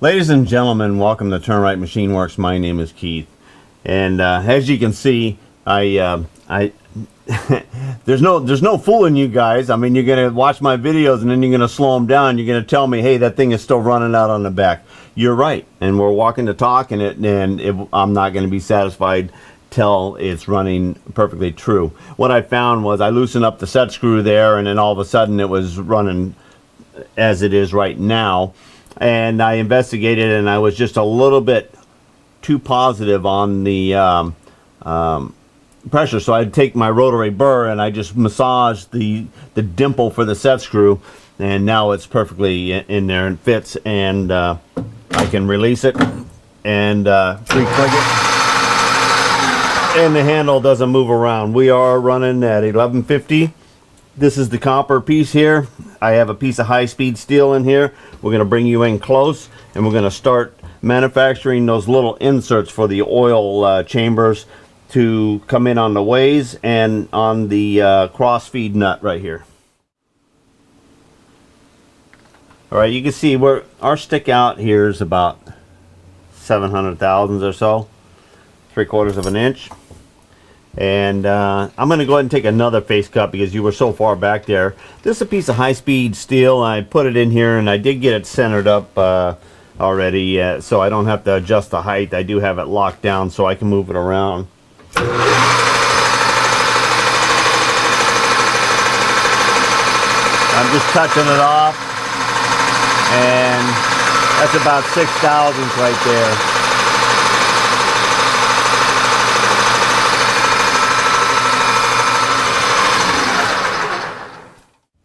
Ladies and gentlemen, welcome to Turn Right Machine Works. My name is Keith, and as you can see, I there's no fooling you guys. I mean, you're gonna watch my videos and then you're gonna slow them down. You're gonna tell me, hey, that thing is still running out on the back. You're right, and we're walking the talk, and I'm not gonna be satisfied till it's running perfectly true. What I found was I loosened up the set screw there, and then all of a sudden it was running as it is right now. And I investigated, and I was just a little bit too positive on the pressure. So I'd take my rotary burr and I just massaged the dimple for the set screw, and now it's perfectly in there and fits. And I can release it and re-click it, and the handle doesn't move around. We are running at 1150. This is the copper piece here. I have a piece of high-speed steel in here. We're going to bring you in close, and we're going to start manufacturing those little inserts for the oil chambers to come in on the ways and on the cross-feed nut right here. All right, you can see where our stick out here is about 700 thousandths or so, 3/4 of an inch. And I'm going to go ahead and take another face cut because you were so far back there. This is a piece of high-speed steel. I put it in here, and I did get it centered up already, so I don't have to adjust the height. I do have it locked down so I can move it around. I'm just touching it off, and that's about 6 thousandths right there.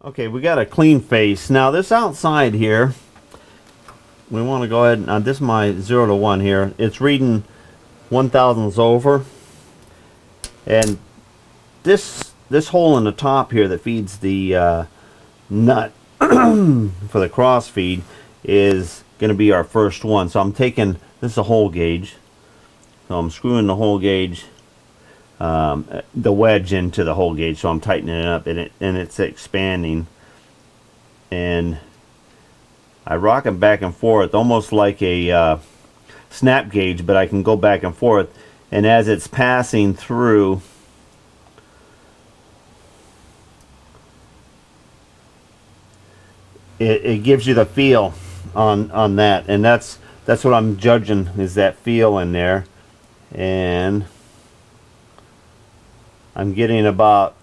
Okay, we got a clean face. Now this outside here, we want to go ahead and this is my 0 to 1 here. It's reading 1 thousandths over, and this hole in the top here that feeds the nut for the cross feed is going to be our first one. So I'm taking, this is a hole gauge, so I'm screwing the hole gauge, the wedge into the hole gauge, so I'm tightening it up, and it's expanding, and I rock it back and forth almost like a snap gauge, but I can go back and forth, and as it's passing through, it gives you the feel on that, and that's what I'm judging, is that feel in there. And I'm getting about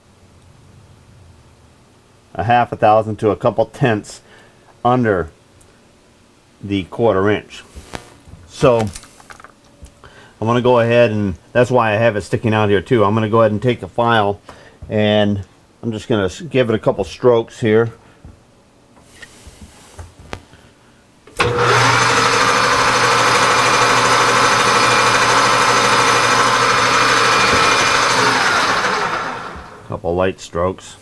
a 1/2 thousandth to a couple tenths under the 1/4 inch. So I'm going to go ahead, and that's why I have it sticking out here too. I'm going to go ahead and take a file, and I'm just going to give it a couple strokes here. Couple light strokes.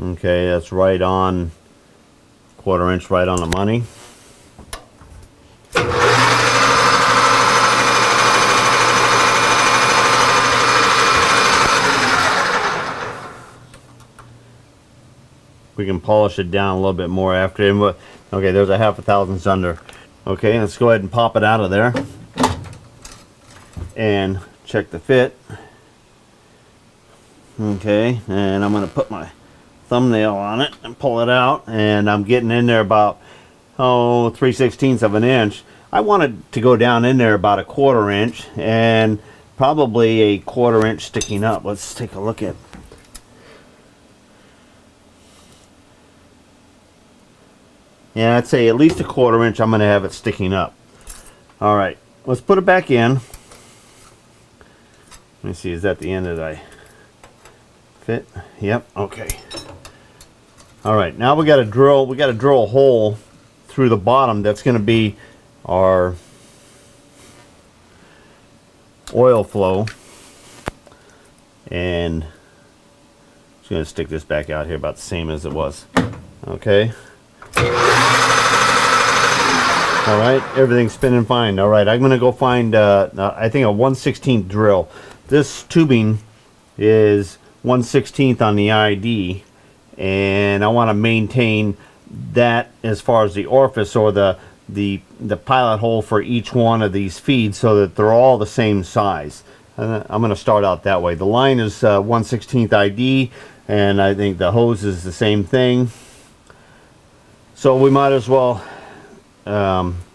Okay, that's right on, 1/4 inch, right on the money. We can polish it down a little bit more after. Okay, there's a 1/2 thousandths under. Okay, let's go ahead and pop it out of there and check the fit. Okay, and I'm going to put my thumbnail on it and pull it out, and I'm getting in there about 3/16 of an inch. I wanted to go down in there about a 1/4 inch, and probably a 1/4 inch sticking up. Let's take a look at. and I'd say at least a 1/4 inch I'm going to have it sticking up. All right, let's put it back in. Let me see, is that the end that I fit? Yep, okay. All right, now we got to drill a hole through the bottom. That's going to be our oil flow, and just going to stick this back out here about the same as it was. Okay. All right, everything's spinning fine. All right, I'm going to go find I think a 1/16 drill. This tubing is 1/16 on the ID, and I want to maintain that as far as the orifice or the pilot hole for each one of these feeds, so that they're all the same size. And I'm going to start out that way. The line is 1/16 ID, and I think the hose is the same thing. So we might as well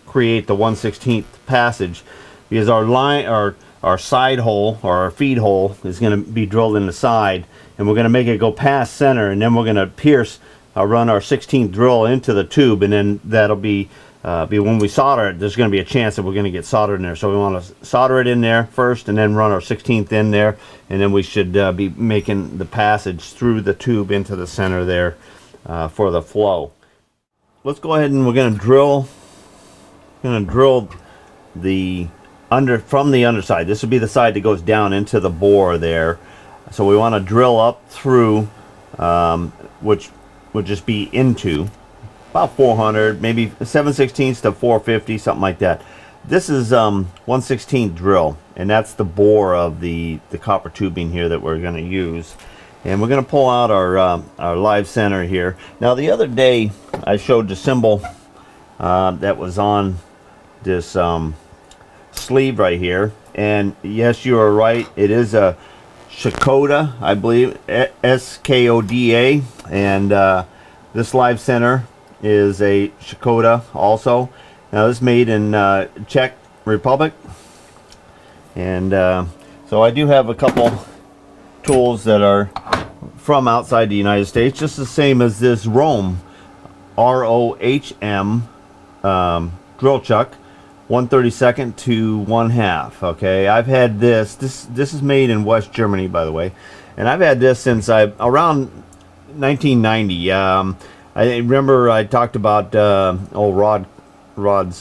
create the 1/16 passage, because our line, our side hole or our feed hole is going to be drilled in the side, and we're going to make it go past center, and then we're going to pierce, run our 16th drill into the tube, and then that'll be when we solder it, there's going to be a chance that we're going to get soldered in there. So we want to solder it in there first, and then run our 16th in there, and then we should be making the passage through the tube into the center there for the flow. Let's go ahead and we're going to drill the from the underside. This would be the side that goes down into the bore there. So we want to drill up through, which would just be into about 400, maybe 7/16 to 450, something like that. This is 1/16 drill, and that's the bore of the copper tubing here that we're going to use. And we're going to pull out our live center here. Now, the other day I showed the symbol that was on this sleeve right here, and yes, you are right, it is a Shkoda, I believe, S-K-O-D-A, and this live center is a Shkoda also. Now, this is made in Czech Republic, and so I do have a couple tools that are from outside the United States, just the same as this Rohm, R-O-H-M drill chuck, 1/32 to 1/2. Okay, I've had this is made in West Germany, by the way, and I've had this since around 1990. I remember I talked about old Rod's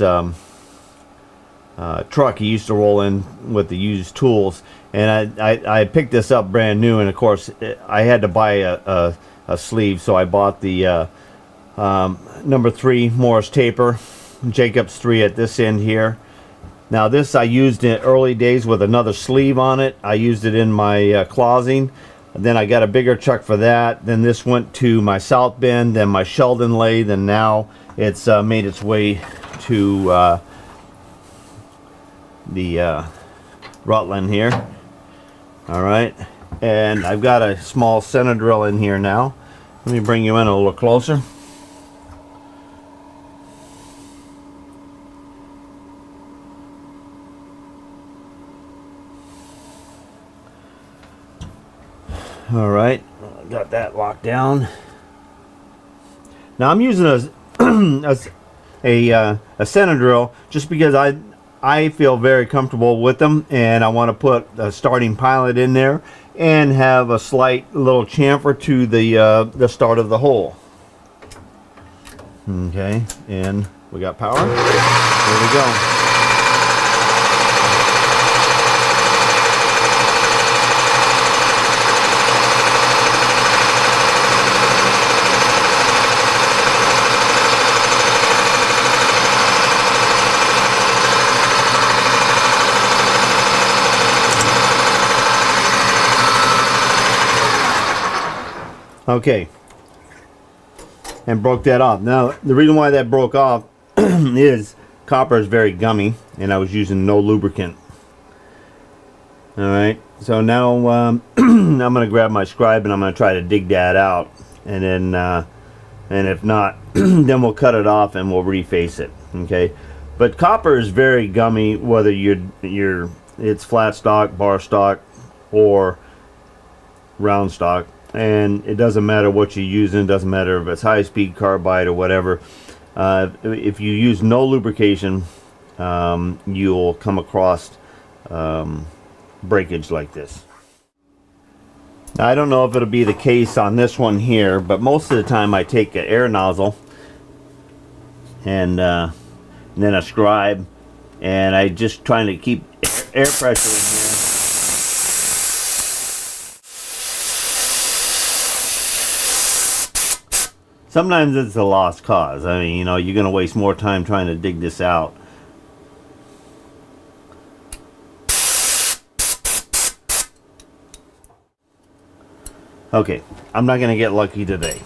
truck he used to roll in with the used tools, and I picked this up brand new, and of course I had to buy a sleeve, so I bought the number 3 Morris taper, Jacobs 3 at this end here. Now, this I used in early days with another sleeve on it. I used it in my closing. Then I got a bigger chuck for that. Then this went to my South Bend, then my Sheldon lathe, and now it's made its way to the Rutland here. All right, and I've got a small center drill in here now. Let me bring you in a little closer. All right, got that locked down. Now I'm using a center drill just because I feel very comfortable with them, and I want to put a starting pilot in there and have a slight little chamfer to the start of the hole. Okay, and we got power. There we go. Okay, and broke that off. Now, the reason why that broke off is copper is very gummy, and I was using no lubricant. All right, so now I'm going to grab my scribe, and I'm going to try to dig that out, and then and if not, then we'll cut it off and we'll reface it. Okay, but copper is very gummy, whether it's flat stock, bar stock, or round stock. And it doesn't matter what you're using, it doesn't matter if it's high-speed carbide or whatever. If you use no lubrication, you'll come across breakage like this. Now, I don't know if it'll be the case on this one here, but most of the time I take an air nozzle and then a scribe, and I just trying to keep air pressure in here. Sometimes it's a lost cause. I mean, you know, you're going to waste more time trying to dig this out. Okay, I'm not going to get lucky today.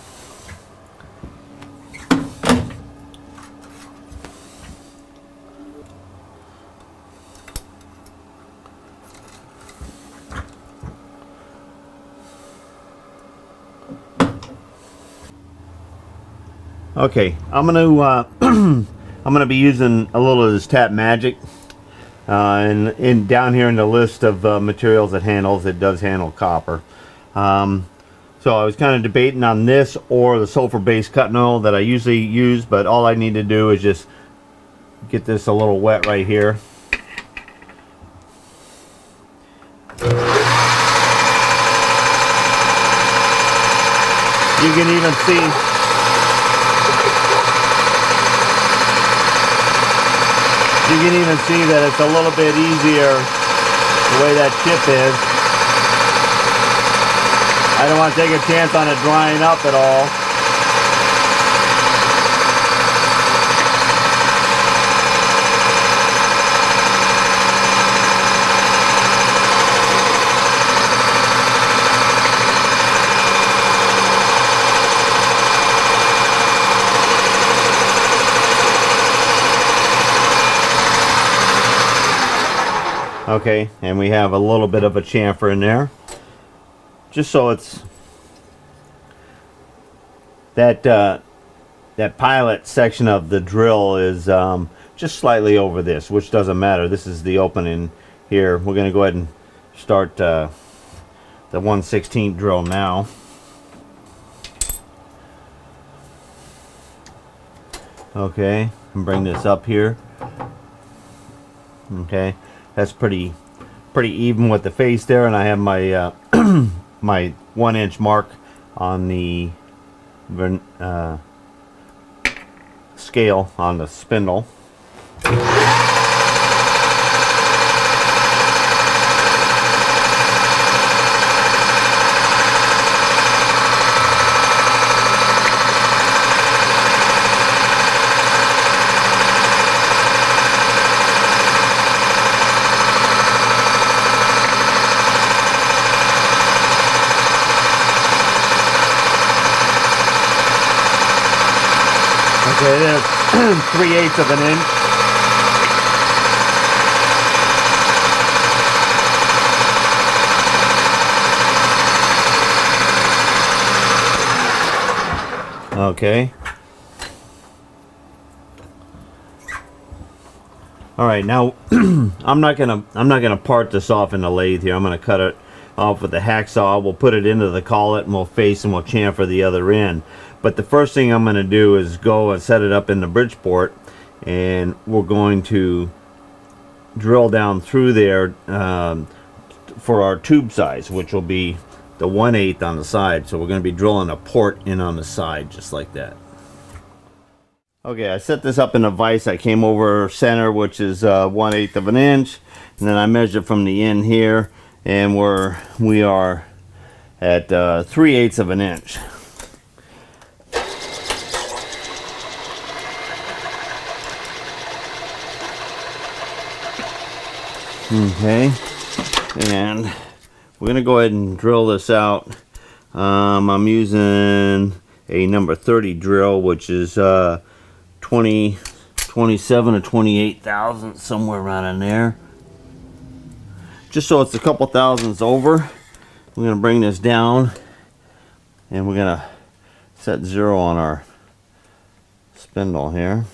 Okay, I'm gonna be using a little of this Tap Magic, and down here in the list of materials it handles, it does handle copper. So I was kind of debating on this or the sulfur-based cutting oil that I usually use, but all I need to do is just get this a little wet right here. You can even see. You can even see that it's a little bit easier the way that chip is. I don't want to take a chance on it drying up at all. Okay, and we have a little bit of a chamfer in there, just so it's that that pilot section of the drill is just slightly over this, which doesn't matter. This is the opening here. We're going to go ahead and start the 1/16 drill now. Okay, and bring this up here. Okay. That's pretty even with the face there, and I have my my 1-inch mark on the scale on the spindle. Okay, there's 3/8 of an inch. Okay. All right, now I'm not gonna part this off in the lathe here. I'm gonna cut it off with the hacksaw. We'll put it into the collet and we'll face and we'll chamfer the other end. But the first thing I'm going to do is go and set it up in the Bridgeport, and we're going to drill down through there for our tube size, which will be the 1/8 on the side. So we're going to be drilling a port in on the side, just like that. Okay, I set this up in a vise. I came over center, which is 1/8 of an inch, and then I measured from the end here, and we are at 3/8 of an inch. Okay, and we're gonna go ahead and drill this out. I'm using a number 30 drill, which is 27 or 28 thousandths, somewhere around in there. Just so it's a couple thousandths over. We're gonna bring this down, and we're gonna set 0 on our spindle here.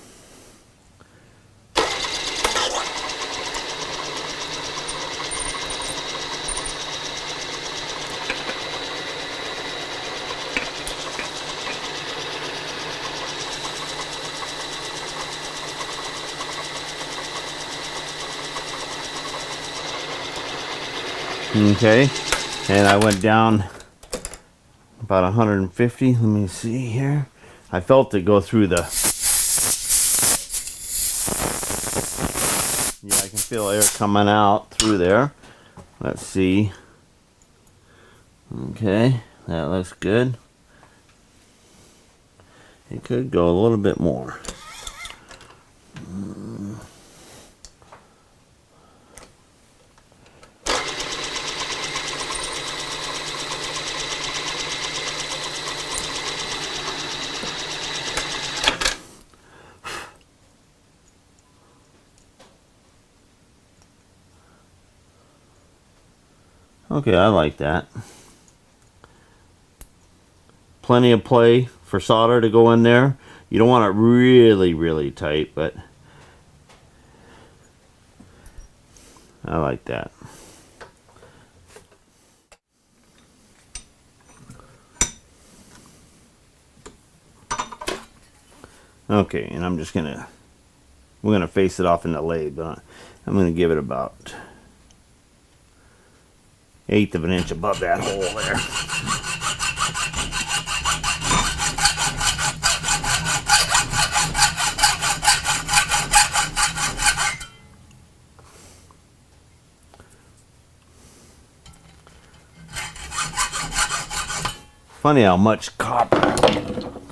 Okay, and I went down about 150. Let me see here. I felt it go through the, yeah, I can feel air coming out through there. Let's see. Okay, that looks good. It could go a little bit more. Okay, I like that. Plenty of play for solder to go in there. You don't want it really, really tight, but I like that. Okay, and I'm just gonna, we're gonna face it off in the lathe, but I'm gonna give it about 1/8 of an inch above that hole there. Funny how much copper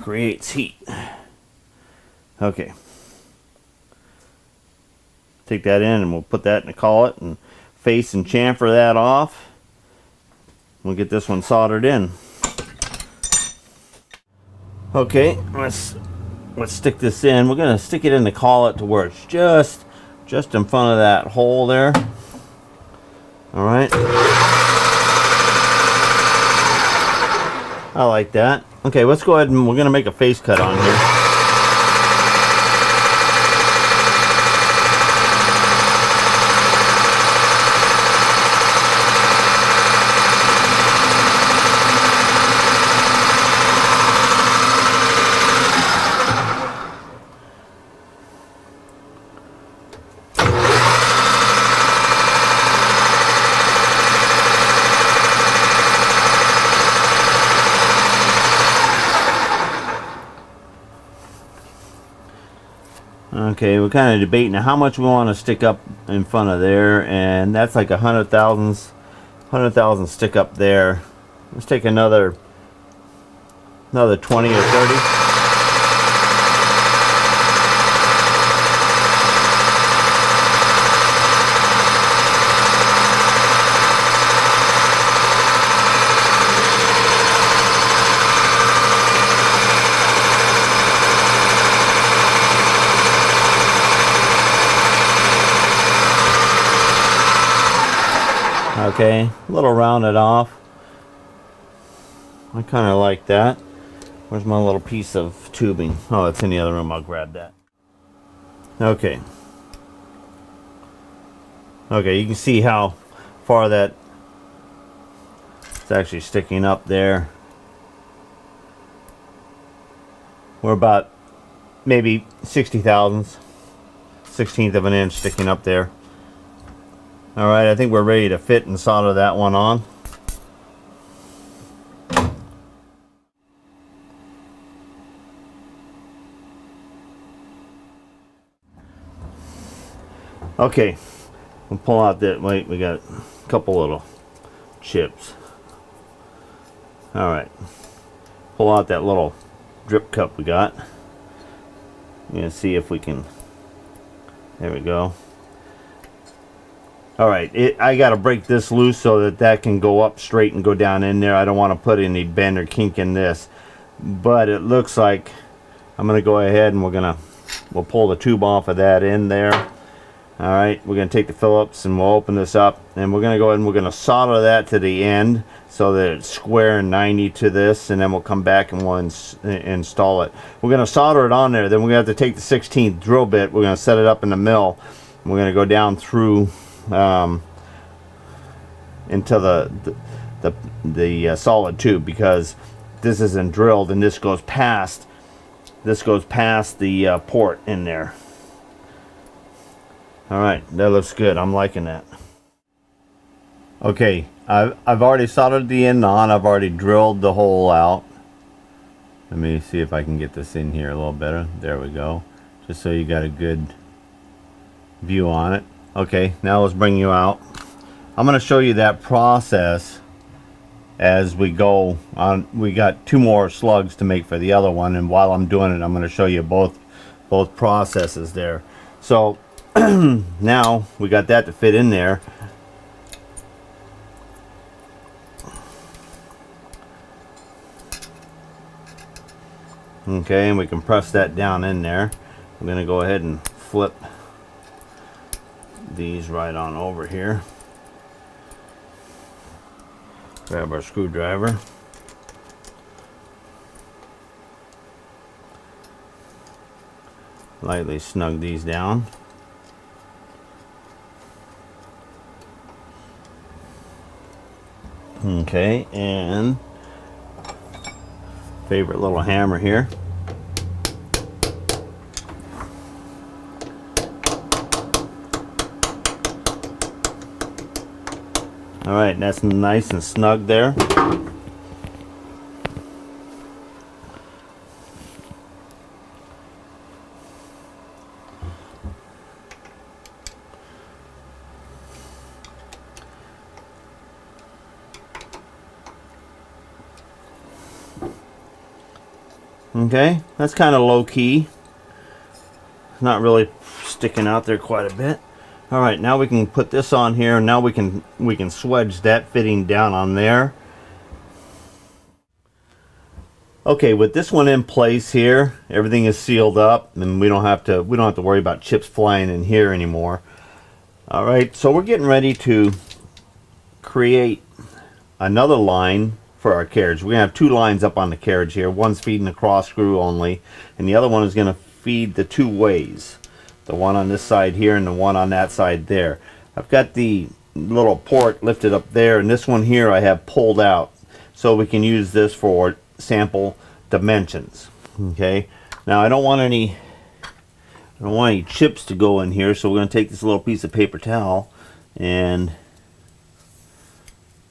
creates heat. Okay. Take that in and we'll put that in the collet and face and chamfer that off. We'll get this one soldered in. Okay, let's stick this in. We're gonna stick it in the collet to where it's just in front of that hole there. All right. I like that. Okay, let's go ahead and we're gonna make a face cut on here. Okay, we're kind of debating how much we want to stick up in front of there, and that's like 100,000 stick up there. Let's take another 20 or 30. Okay, a little rounded off. I kind of like that. Where's my little piece of tubing? Oh, it's in the other room. I'll grab that. Okay. Okay, you can see how far that it's actually sticking up there. We're about maybe 60 thousandths, 1/16 of an inch sticking up there. All right, I think we're ready to fit and solder that one on. Okay, we'll pull out that, wait, we got a couple little chips. All right, pull out that little drip cup we got. I'm gonna see if we can, there we go. All right, I got to break this loose so that can go up straight and go down in there. I don't want to put any bend or kink in this, but it looks like I'm going to go ahead and we'll pull the tube off of that in there. All right, we're going to take the Phillips and we'll open this up, and we're going to go ahead and we're going to solder that to the end so that it's square and 90 to this, and then we'll come back and we'll install it. We're going to solder it on there, then we're going to have to take the 16th drill bit, we're going to set it up in the mill, and we're going to go down through into the solid tube, because this isn't drilled and this goes past the port in there. All right, that looks good. I'm liking that. Okay, I've already soldered the end on. I've already drilled the hole out. Let me see if I can get this in here a little better. There we go. Just so you got a good view on it. Okay, now let's bring you out. I'm going to show you that process as we go on. We got 2 more slugs to make for the other one, and while I'm doing it, I'm going to show you both processes there. So now we got that to fit in there. Okay, and we can press that down in there. I'm going to go ahead and flip these right on over here. Grab our screwdriver. Lightly snug these down. Okay, and favorite little hammer here. All right, that's nice and snug there. Okay, that's kind of low key. Not really sticking out there quite a bit. All right, now we can put this on here. Now we can swedge that fitting down on there. Okay, with this one in place here, everything is sealed up, and we don't have to worry about chips flying in here anymore. All right, so we're getting ready to create another line for our carriage. We're gonna have 2 lines up on the carriage here. One's feeding the cross screw only, and the other one is gonna feed the 2 ways. The one on this side here and the one on that side there. I've got the little port lifted up there, and this one here I have pulled out, so we can use this for sample dimensions. Okay, now I don't want any chips to go in here, so we're going to take this little piece of paper towel, and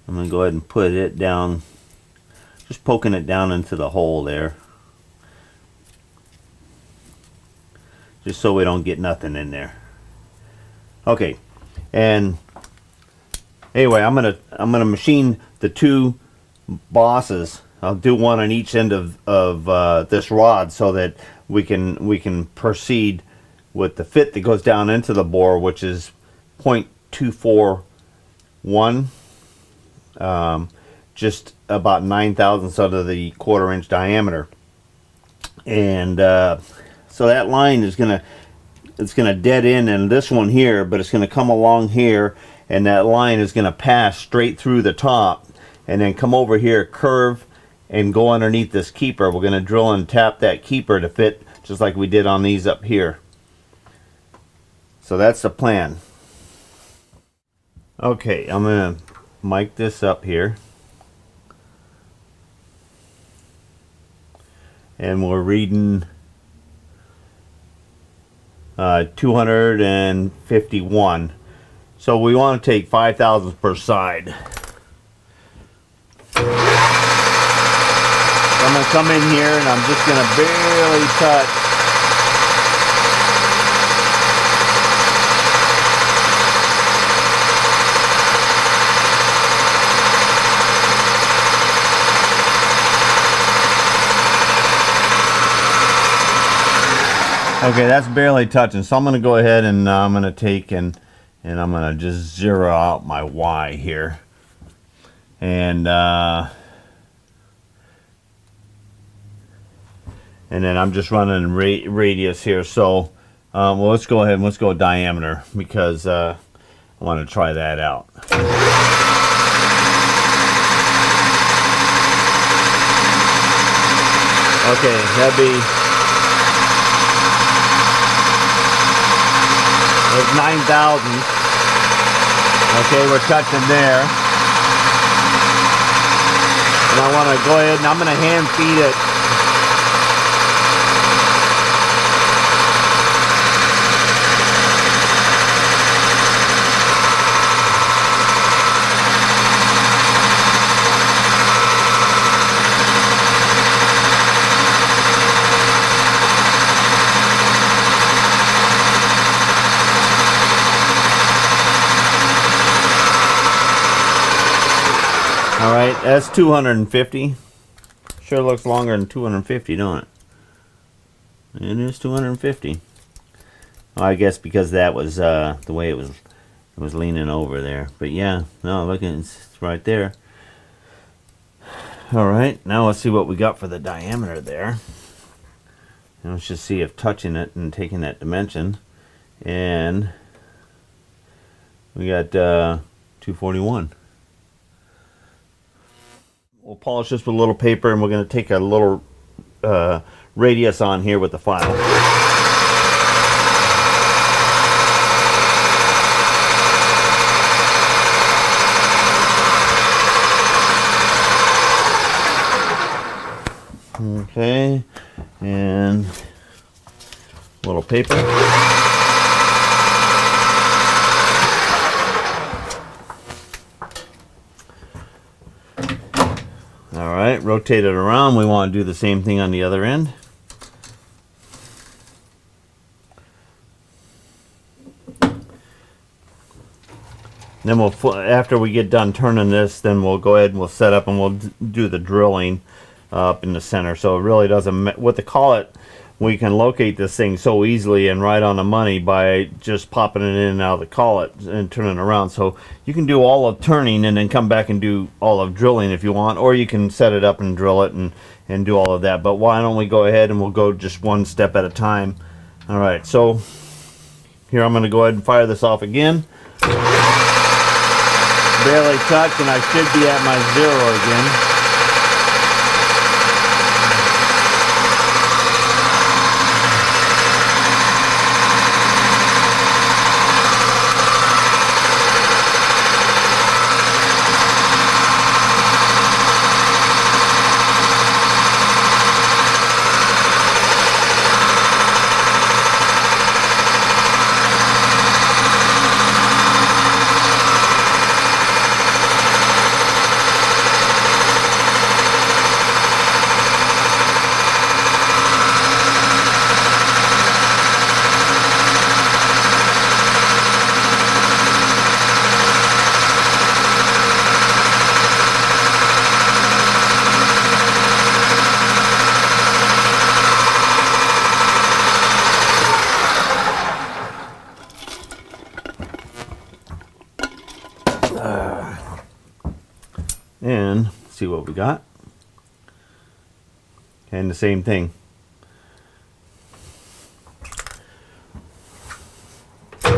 I'm going to go ahead and put it down, just poking it down into the hole there, just so we don't get nothing in there. Okay, and anyway, I'm gonna machine the 2 bosses. I'll do one on each end of this rod, so that we can proceed with the fit that goes down into the bore, which is 0.241, just about 9/1000ths of the 1/4 inch diameter, and so that line is gonna dead end in this one here, but it's gonna come along here, and that line is gonna pass straight through the top, and then come over here, curve, and go underneath this keeper. We're gonna drill and tap that keeper to fit, just like we did on these up here. So that's the plan. Okay, I'm gonna mic this up here, and we're reading 251. So we want to take 5/1000ths per side. So I'm going to come in here, and I'm just going to barely touch. Okay, that's barely touching, so I'm going to go ahead and I'm going to take and I'm going to just zero out my Y here, and then I'm just running radius here. So well, let's go ahead and let's go diameter, because I want to try that out. Okay, that'd be 9/1000. Okay, we're touching there, and I want to go ahead and I'm going to hand feed it. All right, that's 250. Sure looks longer than 250, don't it? It is 250. Well, I guess because that was the way it was leaning over there. But yeah, no, look, it's right there. All right, now let's see what we got for the diameter there. And let's just see if touching it and taking that dimension, and we got 241. We'll polish this with a little paper, and we're going to take a little radius on here with the file. Okay, and a little paper. All right, rotate it around. We want to do the same thing on the other end. Then we'll, after we get done turning this, then we'll go ahead and we'll set up and we'll do the drilling up in the center. So it really doesn't, with the collet, we can locate this thing so easily and right on the money by just popping it in and out of the collet and turning around. So you can do all of turning and then come back and do all of drilling if you want, or you can set it up and drill it and do all of that. But why don't we go ahead and we'll go just one step at a time. All right, so here I'm going to go ahead and fire this off again. Barely touched, and I should be at my 0 again. And see what we got. And the same thing. A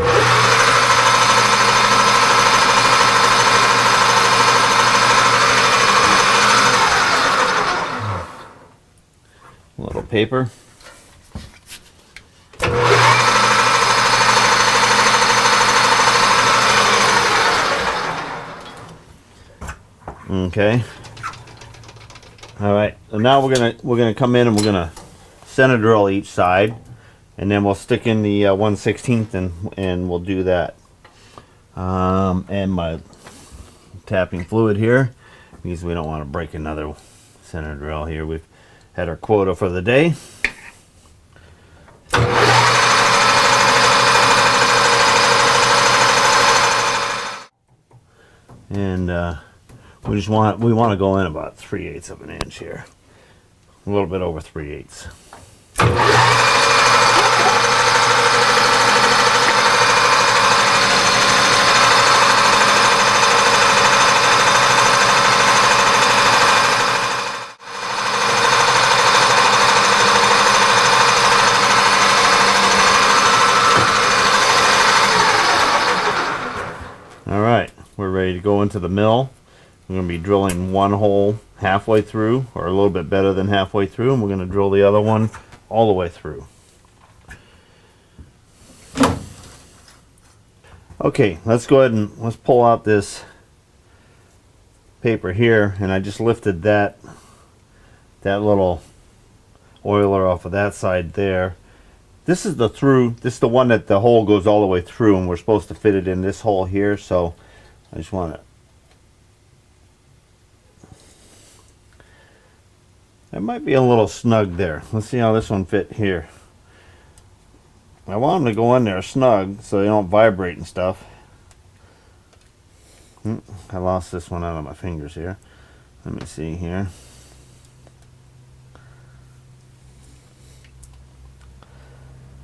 little paper. Okay. All right. So now we're gonna come in and we're gonna center drill each side, and then we'll stick in the 1/16 and we'll do that. And my tapping fluid here, because we don't want to break another center drill here. We've had our quota for the day. And we want to go in about 3/8 of an inch here, a little bit over 3/8. All right, we're ready to go into the mill. We're going to be drilling one hole halfway through, or a little bit better than halfway through, and we're going to drill the other one all the way through. Okay, let's go ahead and let's pull out this paper here, and I just lifted that little oiler off of that side there. This is the through, this is the one that the hole goes all the way through, and we're supposed to fit it in this hole here, so I just want to, that might be a little snug there. Let's see how this one fit here. I want them to go in there snug so they don't vibrate and stuff. I lost this one out of my fingers here. Let me see here.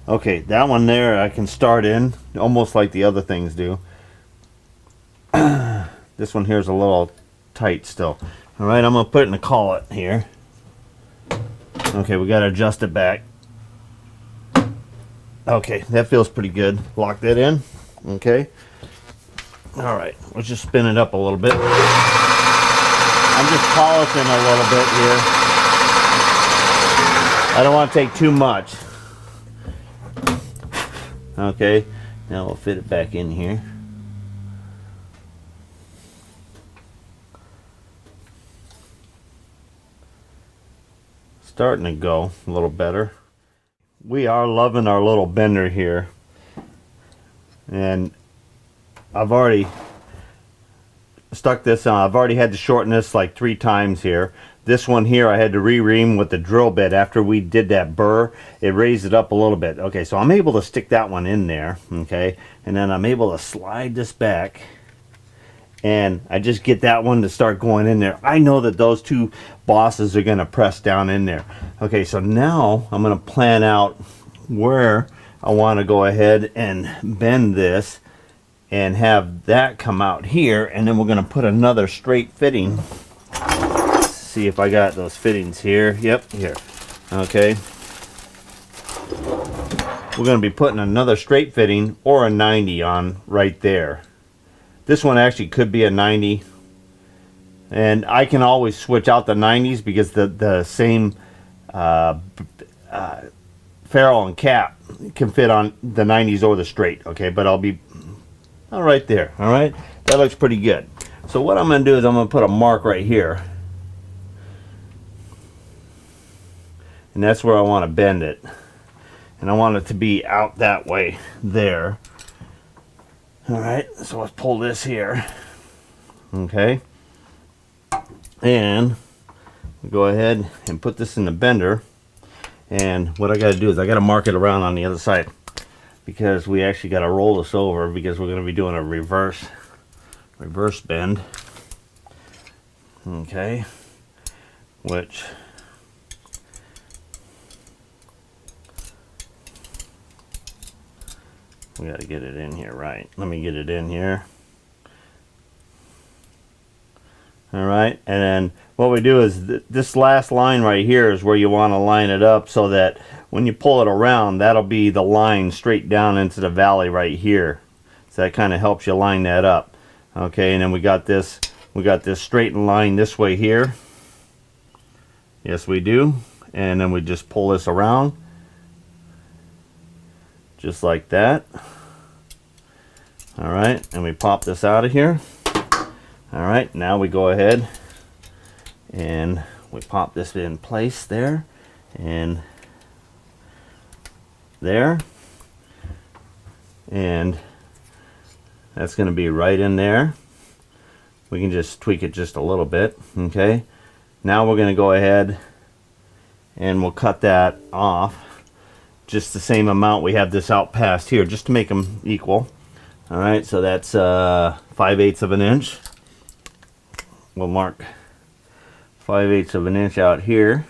Okay, that one there I can start in almost like the other things do. This one here is a little tight still. All right, I'm gonna put it in the collet here. Okay, we gotta adjust it back. Okay, that feels pretty good. Lock that in. Okay. All right, let's just spin it up a little bit. I'm just polishing a little bit here. I don't want to take too much. Okay, now we'll fit it back in here. Starting to go a little better. We are loving our little bender here. And I've already stuck this on. I've already had to shorten this like 3 times here. This one here I had to re-ream with the drill bit. After we did that burr, it raised it up a little bit. Okay, so I'm able to stick that one in there, okay? And then I'm able to slide this back, and I just get that one to start going in there. I know that those 2 bosses are going to press down in there. Okay, so now I'm going to plan out where I want to go ahead and bend this and have that come out here, and then we're going to put another straight fitting. See if I got those fittings here. Yep, here. Okay. We're going to be putting another straight fitting or a 90 on right there. This one actually could be a 90. And I can always switch out the 90s because the same ferrule and cap can fit on the 90s or the straight. Okay, but I'll be all right there. All right. That looks pretty good. So what I'm going to do is I'm going to put a mark right here. And that's where I want to bend it. And I want it to be out that way there. Alright, so let's pull this here. Okay. And go ahead and put this in the bender. And what I got to do is I got to mark it around on the other side. Because we actually got to roll this over because we're going to be doing a reverse bend. Okay. Which... we got to get it in here right. Let me get it in here. Alright, and then what we do is this last line right here is where you want to line it up so that when you pull it around, that'll be the line straight down into the valley right here. So that kind of helps you line that up. Okay, and then we got this straight line this way here. Yes, we do. And then we just pull this around. Just like that. Alright, and we pop this out of here. Alright, now we go ahead and we pop this in place there and there. And that's going to be right in there. We can just tweak it just a little bit. Okay, now we're going to go ahead and we'll cut that off. Just the same amount we have this out past here, just to make them equal. All right, so that's 5/8 of an inch. We'll mark 5/8 of an inch out here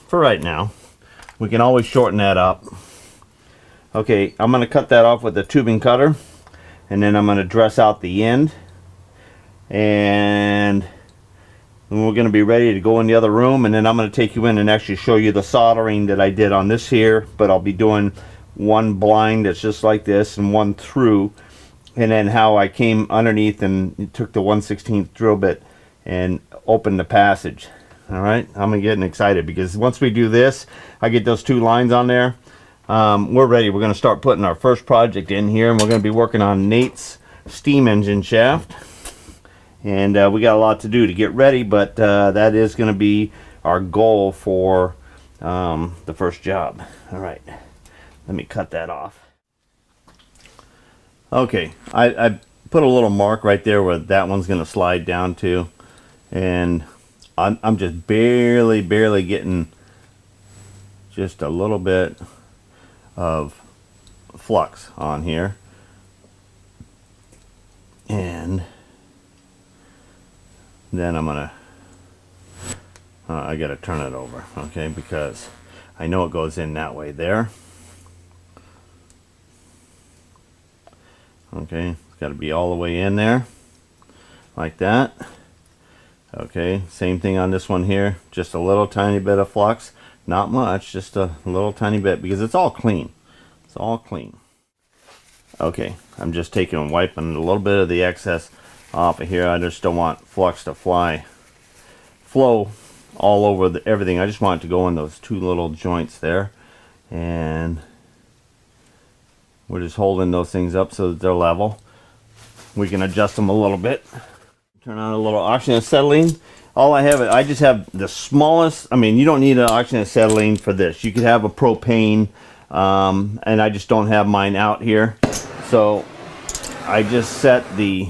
for right now. We can always shorten that up. Okay, I'm going to cut that off with a tubing cutter, and then I'm going to dress out the end, and we're going to be ready to go in the other room, and then I'm going to take you in and actually show you the soldering that I did on this here. But I'll be doing one blind that's just like this and one through, and then how I came underneath and took the 1/16 drill bit and opened the passage. Alright, I'm getting excited because once we do this, I get those 2 lines on there. We're ready. We're going to start putting our first project in here, and we're going to be working on Nate's steam engine shaft. And we got a lot to do to get ready, but that is going to be our goal for the first job. All right, let me cut that off. Okay, I put a little mark right there where that one's going to slide down to, and I'm just barely getting just a little bit of flux on here, and Then I'm gonna, I gotta turn it over, okay, because I know it goes in that way there. Okay, it's got to be all the way in there, like that. Okay, same thing on this one here, just a little tiny bit of flux, not much, just a little tiny bit, because it's all clean. It's all clean. Okay, I'm just taking and wiping a little bit of the excess off of here. I just don't want flux to flow all over everything. I just want it to go in those two little joints there, and we're just holding those things up so that they're level. We can adjust them a little bit. Turn on a little oxygen acetylene. I just have the smallest. I mean, you don't need an oxygen acetylene for this. You could have a propane, and I just don't have mine out here. So I just set the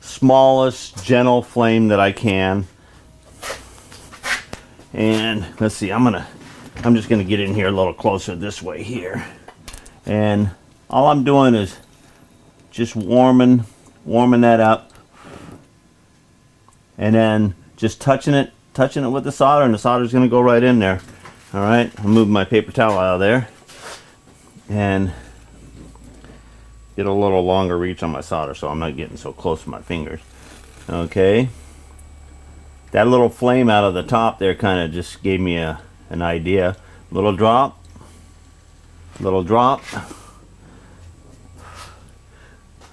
smallest gentle flame that I can. And let's see, I'm just gonna get in here a little closer this way here. And all I'm doing is just warming that up, and then just touching it with the solder, and the solder's going to go right in there. All right, I'll move my paper towel out of there and get a little longer reach on my solder, so I'm not getting so close to my fingers. Okay, that little flame out of the top there kind of just gave me an idea. Little drop, little drop.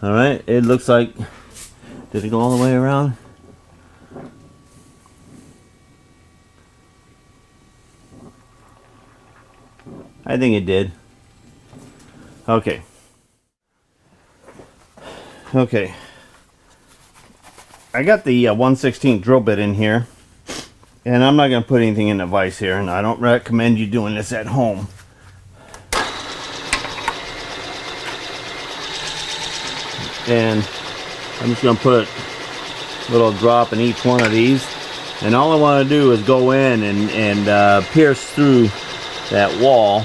All right, it looks like, did it go all the way around? I think it did. Okay. Okay. I got the 1/16 drill bit in here, and I'm not going to put anything in the vise here, and I don't recommend you doing this at home. And I'm just going to put a little drop in each one of these, and all I want to do is go in and pierce through that wall.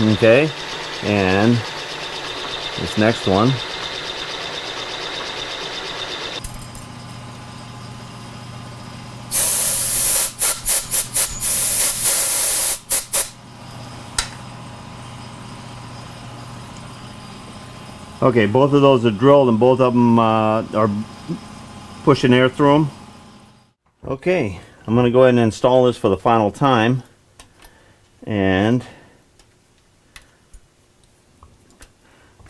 Okay, and this next one, okay, both of those are drilled, and both of them are pushing air through them. Okay, I'm going to go ahead and install this for the final time. And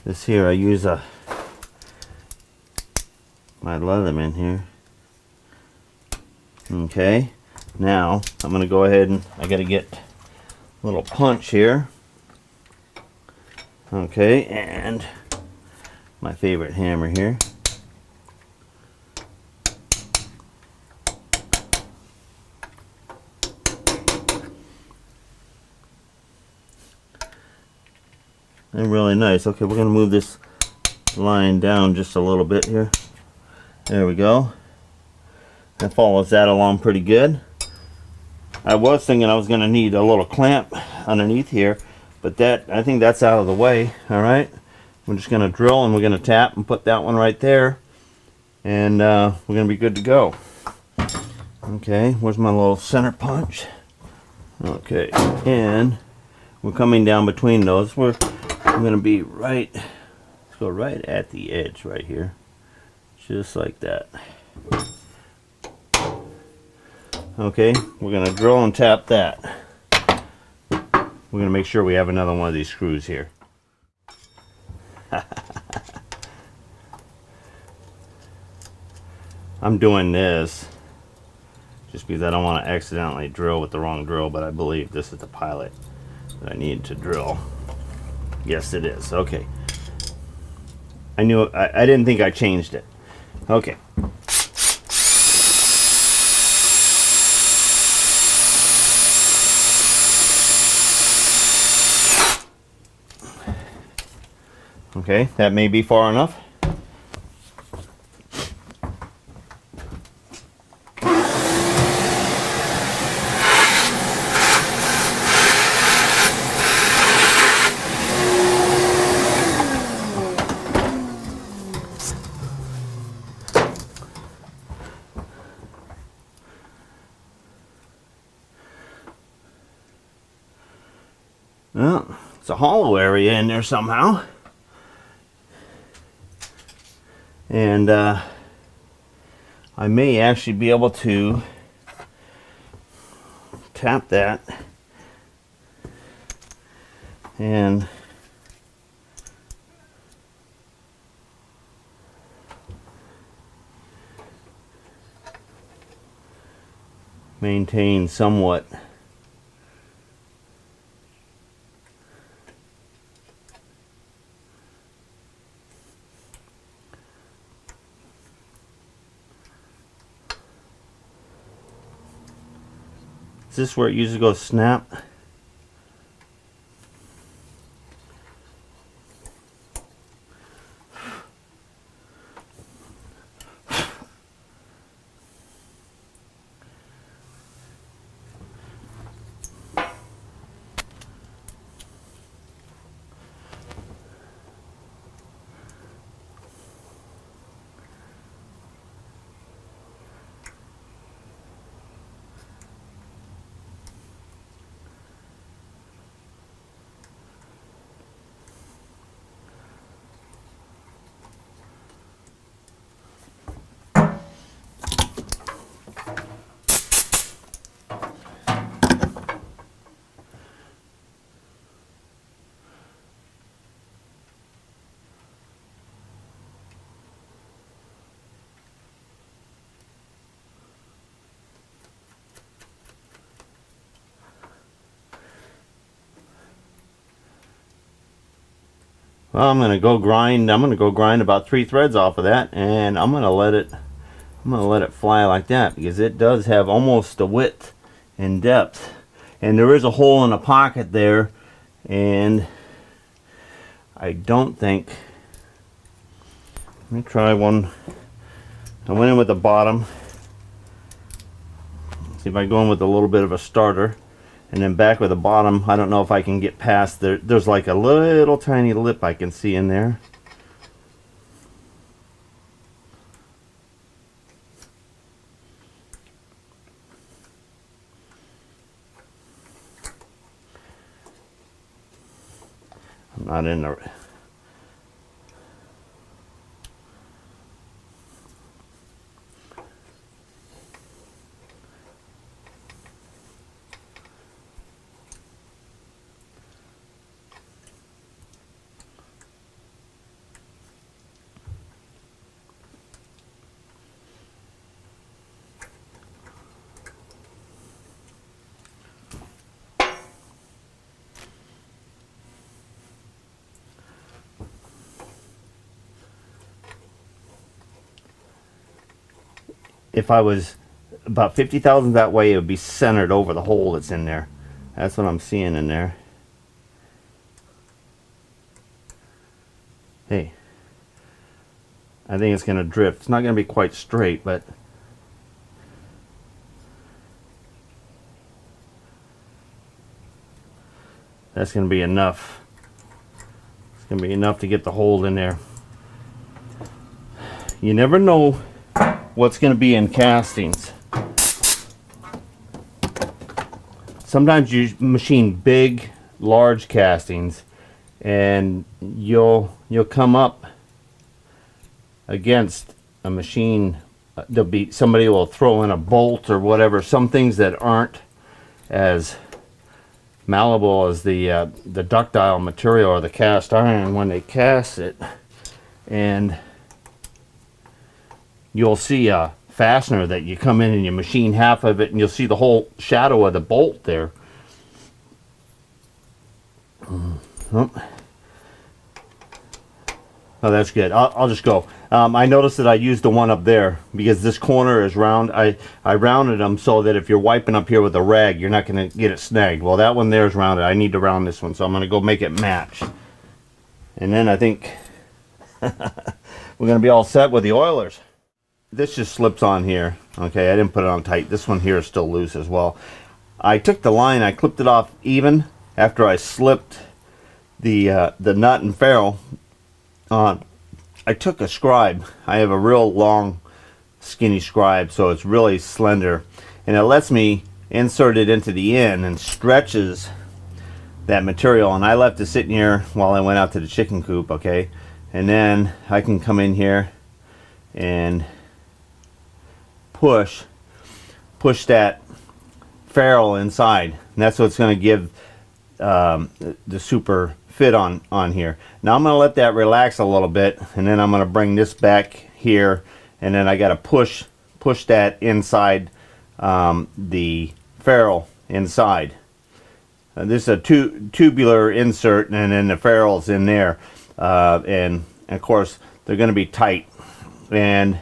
this here, I use my Leatherman here. Okay, now I'm going to go ahead and I got to get a little punch here. Okay, and my favorite hammer here. They're really nice. Okay, we're going to move this line down just a little bit here. There we go. That follows that along pretty good. I was thinking I was going to need a little clamp underneath here, but I think that's out of the way. All right. We're just going to drill, and we're going to tap and put that one right there, and we're going to be good to go. Okay, where's my little center punch? Okay, and we're coming down between those. I'm going to be right, let's go right at the edge right here, just like that. Okay, we're going to drill and tap that. We're going to make sure we have another one of these screws here. I'm doing this just because I don't want to accidentally drill with the wrong drill, but I believe this is the pilot that I need to drill. Yes, it is. Okay. I knew I didn't think I changed it. Okay. Okay, that may be far enough. Well, it's a hollow area in there somehow. And I may actually be able to tap that and maintain somewhat. Is this where it usually goes snap? Well, I'm gonna go grind about 3 threads off of that, and I'm gonna let it fly like that, because it does have almost a width and depth, and there is a hole in a pocket there, and I don't think, let me try one. I went in with the bottom, see if I go in with a little bit of a starter, and then back with the bottom. I don't know if I can get past there. There's like a little tiny lip I can see in there. I'm not in the... If I was about 50 thousandths that way, it would be centered over the hole that's in there. That's what I'm seeing in there. Hey, I think it's going to drift. It's not going to be quite straight, but that's going to be enough. It's going to be enough to get the hole in there. You never know what's going to be in castings. Sometimes you machine big, large castings, and you'll come up against a machine. There'll be somebody will throw in a bolt or whatever. Some things that aren't as malleable as the ductile material or the cast iron when they cast it, and you'll see a fastener that you come in and you machine half of it, and you'll see the whole shadow of the bolt there. Oh, that's good. I'll just go. I noticed that I used the one up there because this corner is round. I rounded them so that if you're wiping up here with a rag, you're not going to get it snagged. Well, that one there is rounded. I need to round this one, so I'm going to go make it match. And then I think we're going to be all set with the oilers. This just slips on here. Okay, I didn't put it on tight. This one here is still loose as well. I took the line, I clipped it off even after I slipped the nut and ferrule on. I took a scribe. I have a real long skinny scribe, so it's really slender, and it lets me insert it into the end and stretches that material, and I left it sitting here while I went out to the chicken coop. Okay, and then I can come in here and push that ferrule inside, and that's what's going to give the super fit on here. Now I'm going to let that relax a little bit, and then I'm going to bring this back here, and then I got to push that inside the ferrule inside. This is a tubular insert, and then the ferrule's in there, and of course they're going to be tight, and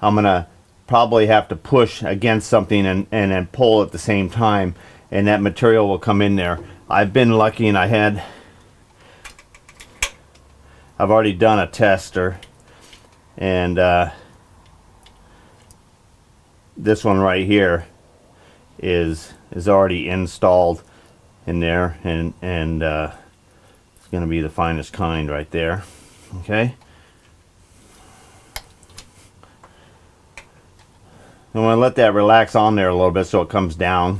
I'm going to probably have to push against something and then pull at the same time, and that material will come in there. I've been lucky, and I've already done a tester, and this one right here is already installed in there, and it's going to be the finest kind right there. Okay, I'm going to let that relax on there a little bit so it comes down.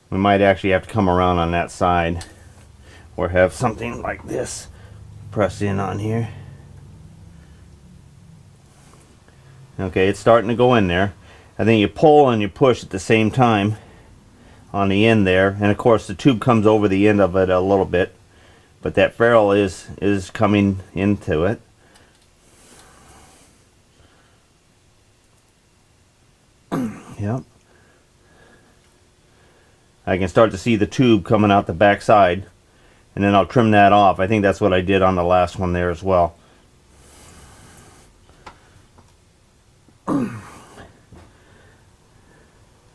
We might actually have to come around on that side, or have something like this press in on here. Okay, it's starting to go in there. I think you pull and you push at the same time on the end there, and of course the tube comes over the end of it a little bit, but that ferrule is coming into it. Yep. I can start to see the tube coming out the back side, and then I'll trim that off. I think that's what I did on the last one there as well.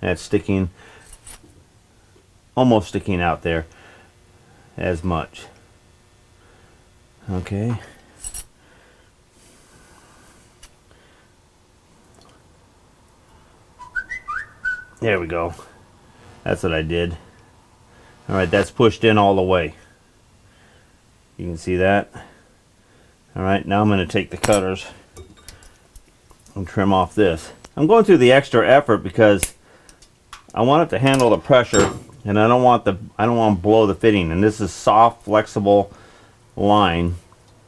That's sticking, almost sticking out there as much. Okay. There we go. That's what I did. Alright, that's pushed in all the way. You can see that. Alright, now I'm going to take the cutters and trim off this. I'm going through the extra effort because I want it to handle the pressure, and I don't want to blow the fitting. And this is soft, flexible line,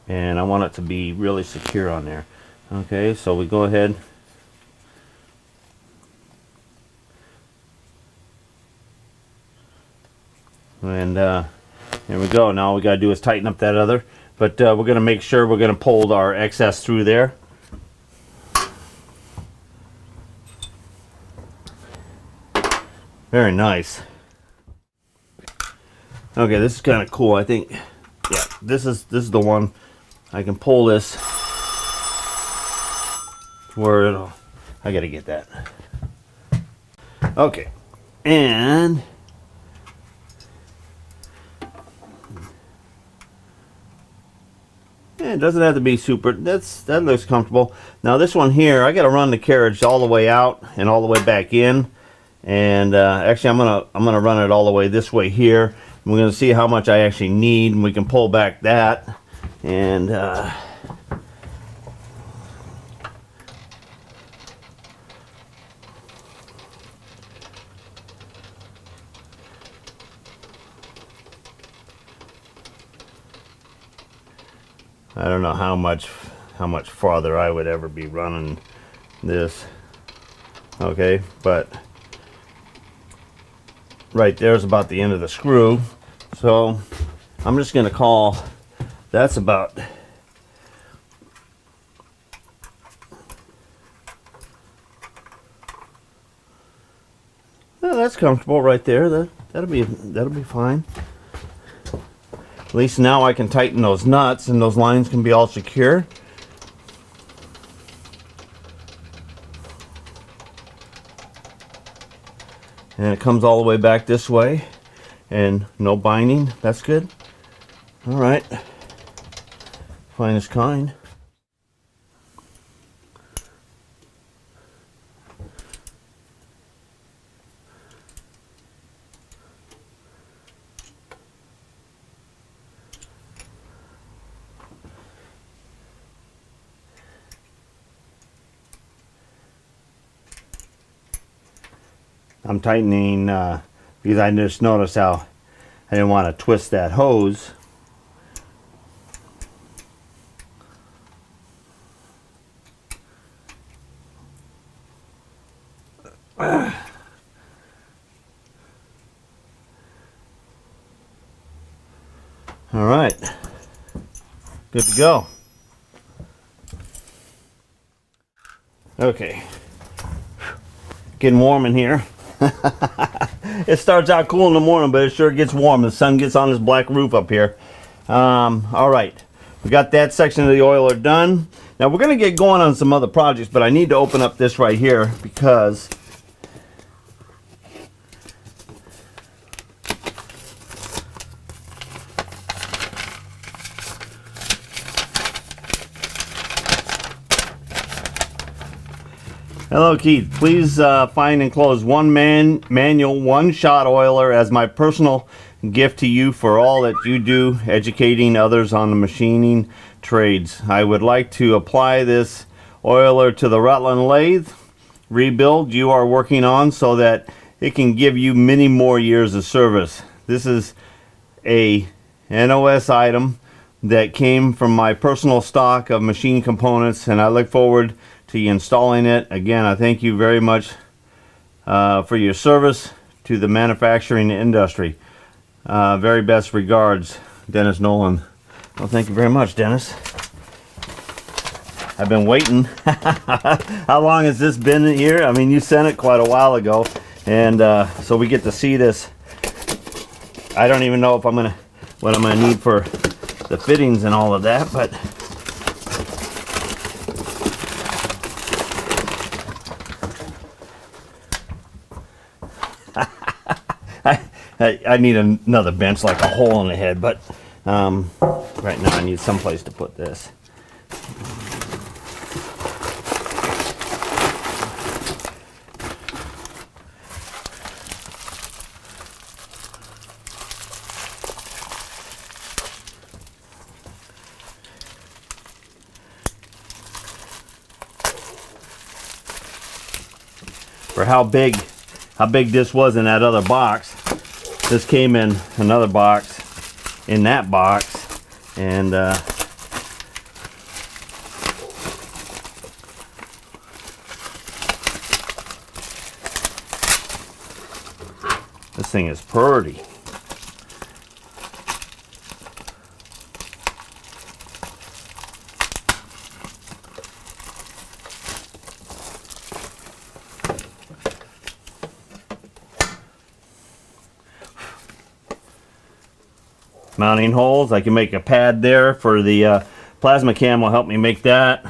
and I want it to be really secure on there. Okay, so we go ahead. And there we go. Now all we got to do is tighten up that other, but we're going to make sure we're going to pull our excess through there. Very nice. Okay, this is kind of cool. I think, yeah, this is the one. I can pull this where it'll. I got to get that. Okay, and it doesn't have to be super. That looks comfortable. Now this one here, I got to run the carriage all the way out and all the way back in. And actually, I'm gonna run it all the way this way here. And we're gonna see how much I actually need, and we can pull back that. And I don't know how much farther I would ever be running this. Okay, but right there's about the end of the screw, so I'm just gonna call that's about that's comfortable right there. That'll be fine. At least now I can tighten those nuts and those lines can be all secure. And it comes all the way back this way, and no binding. That's good. All right, finest kind. I'm tightening because I just noticed how I didn't want to twist that hose. All right, good to go. Okay, getting warm in here. It starts out cool in the morning, but it sure gets warm. The sun gets on this black roof up here. All right, we got that section of the oiler done. Now we're going to get going on some other projects, but I need to open up this right here because hello, Keith. Please find and close one manual one-shot oiler as my personal gift to you for all that you do educating others on the machining trades. I would like to apply this oiler to the Rutland lathe rebuild you are working on so that it can give you many more years of service. This is a NOS item that came from my personal stock of machine components, and I look forward to you installing it. Again, I thank you very much for your service to the manufacturing industry. Very best regards, Dennis Noland. Well, thank you very much, Dennis. I've been waiting. How long has this been here? I mean, you sent it quite a while ago, and so we get to see this. I don't even know if what I'm gonna need for the fittings and all of that, but I need another bench, like a hole in the head, but right now I need someplace to put this. For how big this was in that other box, this came in another box in that box, and this thing is pretty. Mounting holes, I can make a pad there for the plasma cam, will help me make that.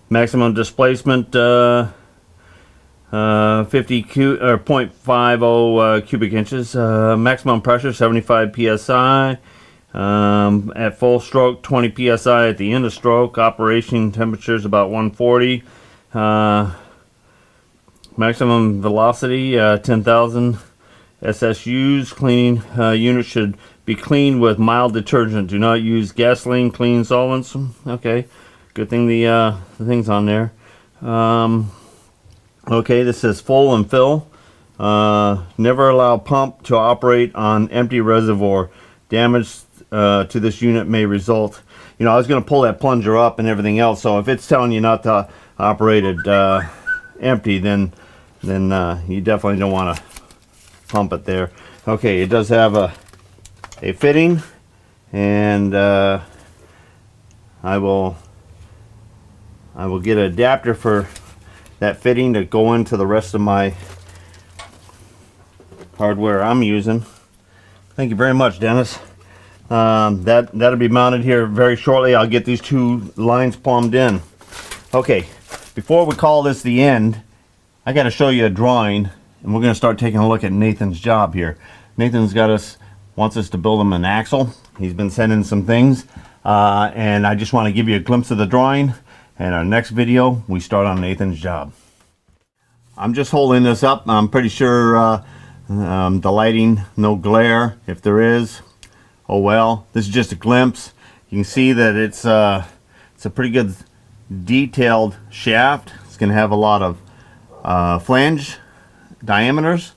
Maximum displacement 50 0.50 cubic inches. Maximum pressure 75 psi. At full stroke 20 psi at the end of stroke. Operation temperature is about 140. Maximum velocity 10,000 SSUs. Cleaning unit should be cleaned with mild detergent. Do not use gasoline clean solvents. Okay, good thing the thing's on there. Okay, this says full and fill. Never allow pump to operate on empty reservoir. Damage to this unit may result. You know, I was going to pull that plunger up and everything else, so if it's telling you not to operate it empty, then you definitely don't want to pump it there. Okay, it does have a fitting, and I will get an adapter for that fitting to go into the rest of my hardware I'm using. Thank you very much, Dennis. That'll be mounted here very shortly. I'll get these two lines plumbed in. Okay, before we call this the end, I got to show you a drawing, and we're going to start taking a look at Nathan's job here. Nathan's wants us to build him an axle. He's been sending some things, and I just want to give you a glimpse of the drawing. And our next video, we start on Nathan's job. I'm just holding this up. I'm pretty sure the lighting, no glare. If there is, oh well. This is just a glimpse. You can see that it's a pretty good detailed shaft. It's going to have a lot of flange diameters.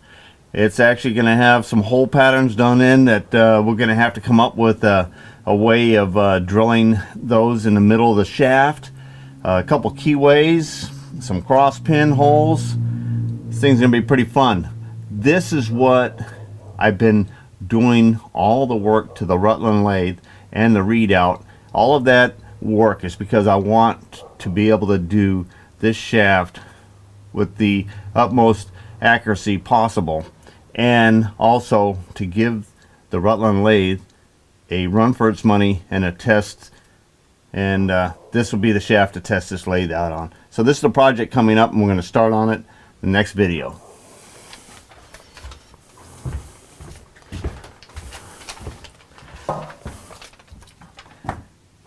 It's actually going to have some hole patterns done in that we're going to have to come up with a way of drilling those in the middle of the shaft. A couple keyways, some cross pin holes. This thing's going to be pretty fun. This is what I've been doing all the work to the Rutland lathe and the readout. All of that work is because I want to be able to do this shaft with the utmost accuracy possible, and also to give the Rutland lathe a run for its money and a test, and this will be the shaft to test this lathe out on. So this is the project coming up, and we're going to start on it in the next video.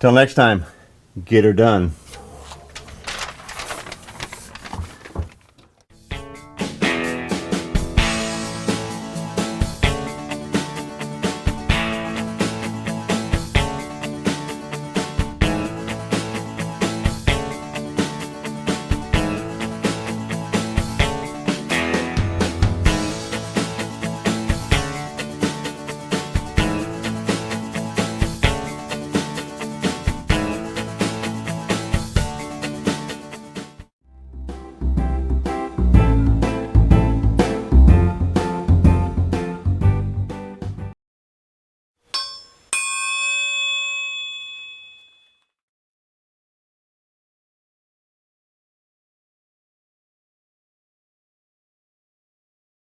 Till next time, get her done.